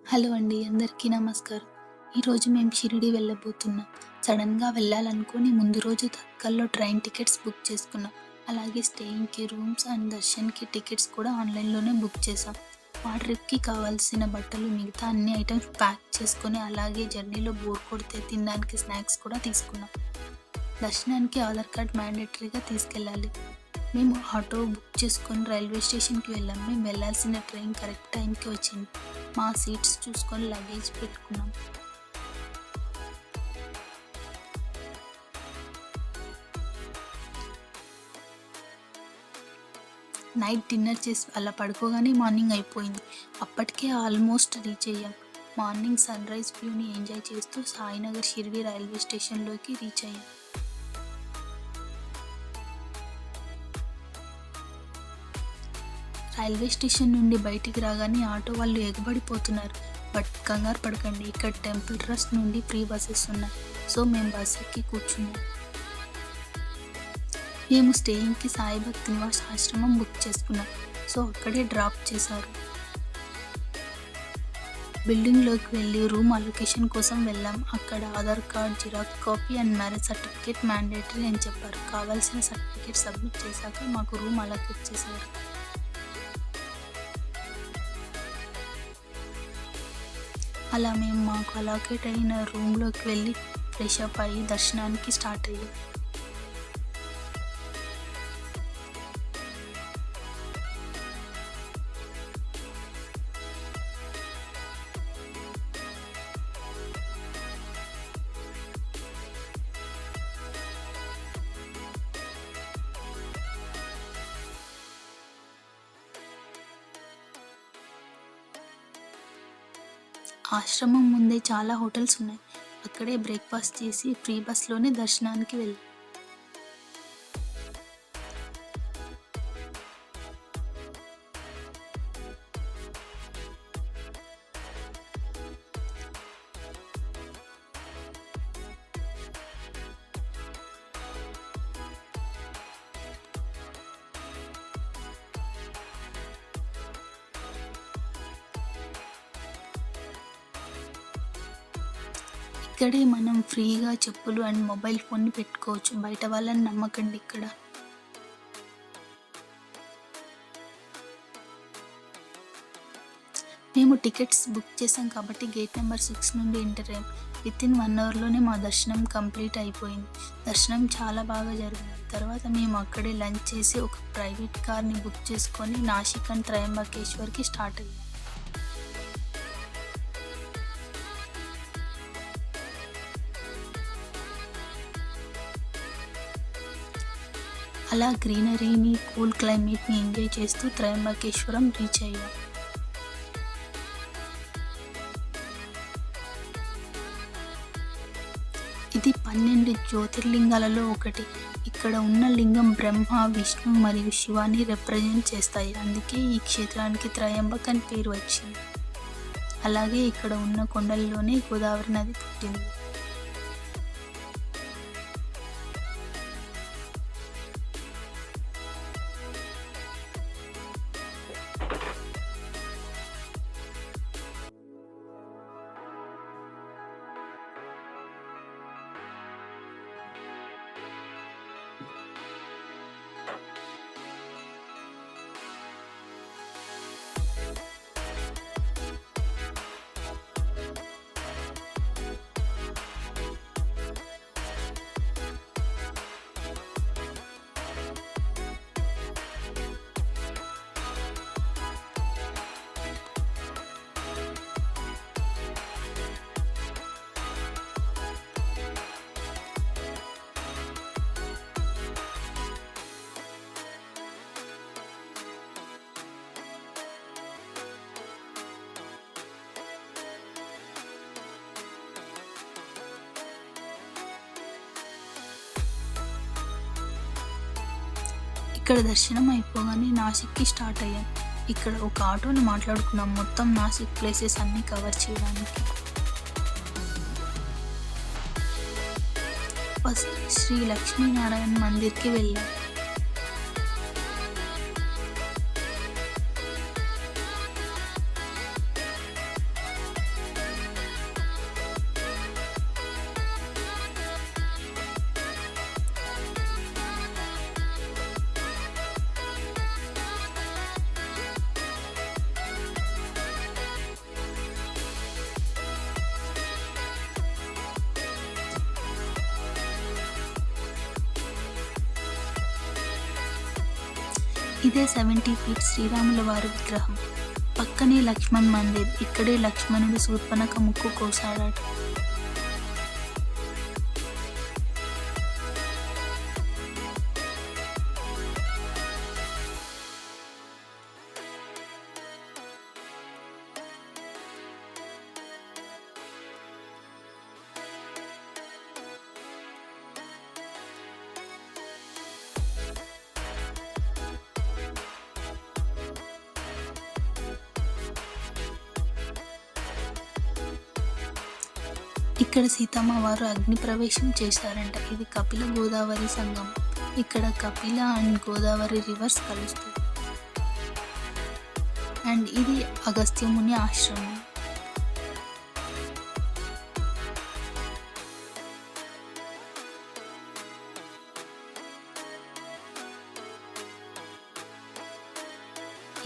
Hello అండి. అందరికీ నమస్కారం. ఈరోజు మేము షిరిడీ వెళ్ళబోతున్నాం. సడెన్‌గా వెళ్ళాలనుకోని ముందు రోజు తత్కల్‌లో ట్రైన్ టికెట్స్ బుక్ చేసుకున్నాం. అలాగే స్టేయింగ్‌కి రూమ్స్ అండ్ దర్శన్‌కి టికెట్స్ కూడా ఆన్‌లైన్‌లోనే బుక్ చేశాం. మా ట్రిప్‌కి కావాల్సిన బట్టలు, మిగతా అన్ని ఐటెమ్స్ ప్యాక్ చేసుకొని, అలాగే జర్నీలో బోర్ కొడితే తినడానికి స్నాక్స్ కూడా తీసుకున్నాం. దర్శనానికి ఆధార్ కార్డ్ మ్యాండేటరీగా తీసుకెళ్ళాలి. మేము ఆటో బుక్ చేసుకొని రైల్వే స్టేషన్‌కి వెళ్ళాం. మేము వెళ్ళాల్సిన ట్రైన్ కరెక్ట్ టైంకి వచ్చింది. మా సీట్స్ చూసుకొని లగేజ్ పెట్టుకున్నాం. నైట్ డిన్నర్ చేసి అలా పడుకోగానే మార్నింగ్ అయిపోయింది. అప్పటికే ఆల్మోస్ట్ రీచ్ అయ్యాం. మార్నింగ్ సన్‌రైజ్ వ్యూని ఎంజాయ్ చేస్తూ సాయినగర్ షిరిడీ రైల్వే స్టేషన్‌లోకి రీచ్ అయ్యాం. రైల్వే స్టేషన్ నుండి బయటికి రాగానే ఆటో వాళ్ళు ఎగబడిపోతున్నారు. బట్ కంగారు పడకండి, ఇక్కడ టెంపుల్ ట్రస్ట్ నుండి ఫ్రీ బసెస్ ఉన్నాయి. సో మేము బస్ ఎక్కి కూర్చున్నాం. మేము స్టేయింగ్‌కి సాయి భక్తి నివాస్ ఆశ్రమం బుక్ చేసుకున్నాం. సో అక్కడే డ్రాప్ చేశారు. బిల్డింగ్‌లోకి వెళ్లి రూమ్ అలొకేషన్ కోసం వెళ్ళాం. అక్కడ Aadhaar card xerox copy and marriage certificate mandatory అని చెప్పారు. కావాల్సిన సర్టిఫికేట్ సబ్మిట్ చేశాక మాకు రూమ్ అలొకేట్ చేశారు. అలా మేము మాకు అలొకేట్ అయిన రూమ్‌లోకి వెళ్లి ఫ్రెష్ అప్ అయ్యి దర్శనానికి స్టార్ట్ అయ్యాం. ఆశ్రమం ముందే చాలా హోటల్స్ ఉన్నాయి. అక్కడే బ్రేక్‌ఫాస్ట్ చేసి ఫ్రీ బస్‌లోనే దర్శనానికి వెళ్ళాం. ఇక్కడే మనం ఫ్రీగా చెప్పులు అండ్ మొబైల్ ఫోన్‌ని పెట్టుకోవచ్చు. బయట వాళ్ళని నమ్మకండి ఇక్కడ. మేము టికెట్స్ బుక్ చేసాం కాబట్టి గేట్ నెంబర్ 6 నుండి ఎంటర్ అయ్యాం. వితిన్ 1 అవర్‌లోనే మా దర్శనం కంప్లీట్ అయిపోయింది. దర్శనం చాలా బాగా జరిగింది. తర్వాత మేము అక్కడే లంచ్ చేసి ఒక ప్రైవేట్ కార్‌ని బుక్ చేసుకొని నాసిక్ అండ్ త్రయంబకేశ్వర్‌కి స్టార్ట్ అయ్యాం. అలా గ్రీనరీని, కూల్ క్లైమేట్‌ని ఎంజాయ్ చేస్తూ త్రయంబకేశ్వరం రీచ్ అయ్యాం. ఇది 12 జ్యోతిర్లింగాలలో ఒకటి. ఇక్కడ ఉన్న లింగం బ్రహ్మ, విష్ణు మరియు శివాని రిప్రజెంట్ చేస్తాయి. అందుకే ఈ క్షేత్రానికి త్రయంబక్ అని పేరు వచ్చింది. అలాగే ఇక్కడ ఉన్న కొండల్లోనే గోదావరి నది పుట్టింది. ఇక్కడ దర్శనం అయిపోగానే నాసిక్‌కి స్టార్ట్ అయ్యాం. ఇక్కడ ఒక ఆటోని మాట్లాడుకున్నాం మొత్తం నాసిక్ ప్లేసెస్ అన్నీ కవర్ చేయడానికి. ఫస్ట్ శ్రీ లక్ష్మీనారాయణ మందిర్‌కి వెళ్ళాం. ఇదే 70 ఫీట్ శ్రీరాముల వారి విగ్రహం. పక్కనే లక్ష్మణ్ మందిర్. ఇక్కడే లక్ష్మణుడు శూర్పణఖ ముక్కు కోసాడట. ఇక్కడ సీతమ్మ వారు అగ్ని ప్రవేశం చేశారంట. ఇది కపిల గోదావరి సంగమం. ఇక్కడ కపిల అండ్ గోదావరి రివర్స్ కలుస్తాయి. అండ్ ఇది అగస్త్యముని ఆశ్రమం.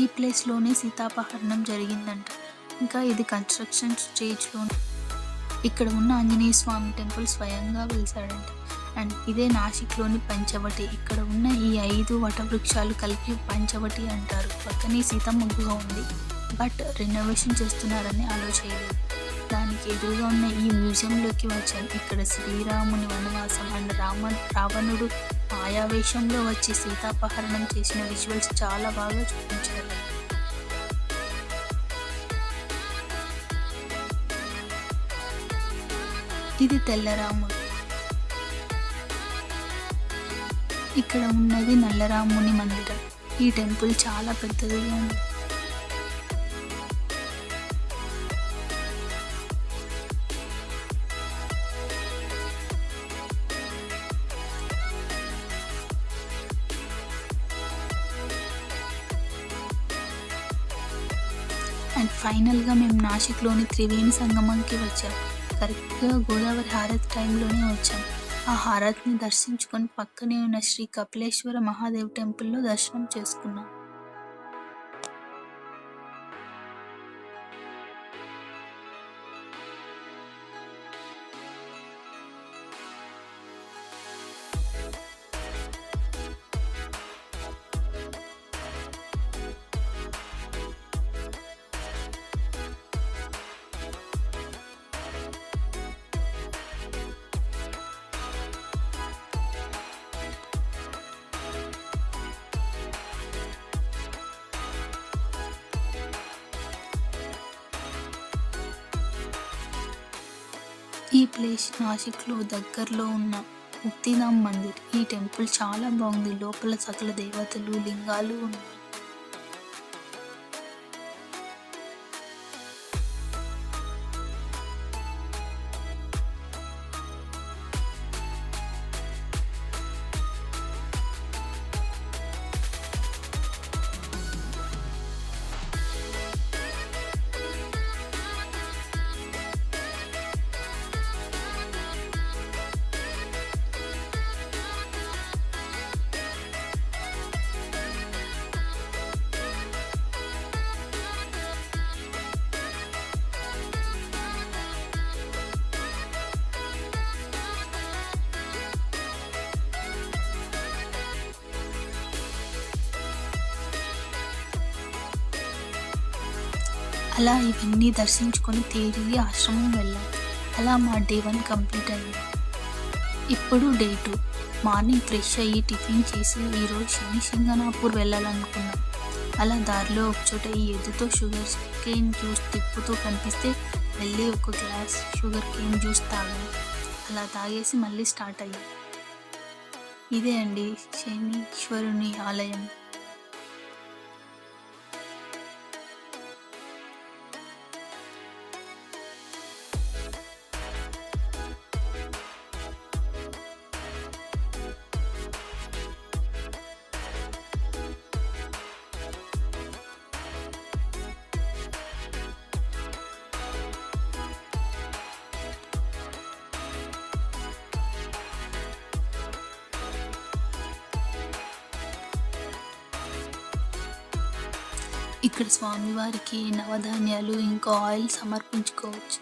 ఈ ప్లేస్లోనే సీతాపహరణం జరిగిందంట. ఇంకా ఇది కన్స్ట్రక్షన్ స్టేజ్లో. ఇక్కడ ఉన్న ఆంజనేయ స్వామి టెంపుల్ స్వయంగా వెలిసాడంట. అండ్ ఇదే నాసిక్లోని పంచవటి. ఇక్కడ ఉన్న ఈ 5 వటవృక్షాలు కలిపి పంచవటి అంటారు. పక్కనే సీతమ్మ గుహ ఉంది, బట్ రెనోవేషన్ చేస్తున్నారని అలో చేయలేదు. దానికి ఎదురుగా ఉన్న ఈ మ్యూజియంలోకి వచ్చాను. ఇక్కడ శ్రీరాముని వనవాసం అండ్ రావణుడు మాయావేషంలో వచ్చి సీతాపహరణం చేసిన విజువల్స్ చాలా బాగా చూపించారు. ఇది తెల్లరాముడు. ఇక్కడ ఉన్నది నల్లరాముని మందిరం. ఈ టెంపుల్ చాలా పెద్దదిగా ఉంది. అండ్ ఫైనల్గా మేము నాసిక్లోని త్రివేణి సంగమంకి వచ్చాం. కరెక్ట్గా గోదావరి హారతి టైంలోనే వచ్చాం. ఆ హారతిని దర్శించుకొని పక్కనే ఉన్న శ్రీ కపిలేశ్వర మహాదేవ్ టెంపుల్లో దర్శనం చేసుకున్నాం. ఈ ప్లేస్ నాసిక్లో దగ్గరలో ఉన్న ముక్తిధామ్ మందిర్. ఈ టెంపుల్ చాలా బాగుంది. లోపల సకల దేవతలు, లింగాలు ఉన్నాయి. అలా ఇవన్నీ దర్శించుకొని తిరిగి ఆశ్రమం వెళ్ళాం. అలా మా డే 1 కంప్లీట్ అయింది. ఇప్పుడు డే 2. మార్నింగ్ ఫ్రెష్ అయ్యి టిఫిన్ చేసి ఈరోజు శనిసింగనాపూర్ వెళ్ళాలనుకున్నాం. అలా దారిలో ఒకచోట ఈ ఎద్దుతో షుగర్ కేన్ జ్యూస్ తిప్పుతూ కనిపిస్తే వెళ్ళి ఒక గ్లాస్ షుగర్ కేన్ జ్యూస్ తాగాం. అలా తాగేసి మళ్ళీ స్టార్ట్ అయ్యాం. ఇదే అండి శనీశ్వరుని ఆలయం. ఇక్కడ స్వామివారికి నవధాన్యాలు ఇంకా ఆయిల్ సమర్పించుకోవచ్చు.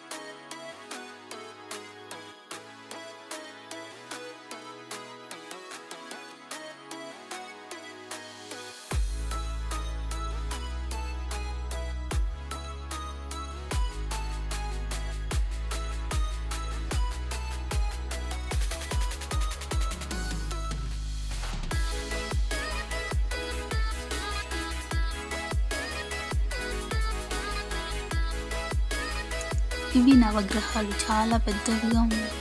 ఇవి నవగ్రహాలు చాలా పెద్దవిగా ఉన్నాయి.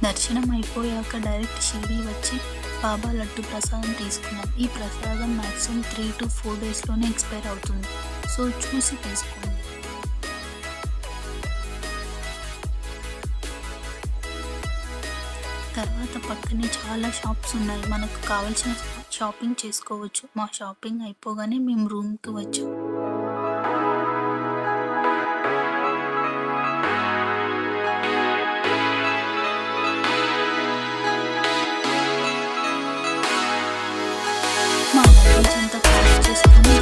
దర్శనం అయిపోయాక డైరెక్ట్ షిరిడీ వచ్చి బాబా లడ్డు ప్రసాదం తీసుకున్నాం. ఈ ప్రసాదం మ్యాక్సిమం 3 to 4 డేస్లోనే ఎక్స్పైర్ అవుతుంది. సో చూసి తీసుకోండి. తర్వాత పక్కనే చాలా షాప్స్ ఉన్నాయి. మనకు కావాల్సిన షాపింగ్ చేసుకోవచ్చు. మా షాపింగ్ అయిపోగానే మేము రూమ్కి వచ్చాం. మా లగేజ్ అంతా ప్యాక్ చేసుకొని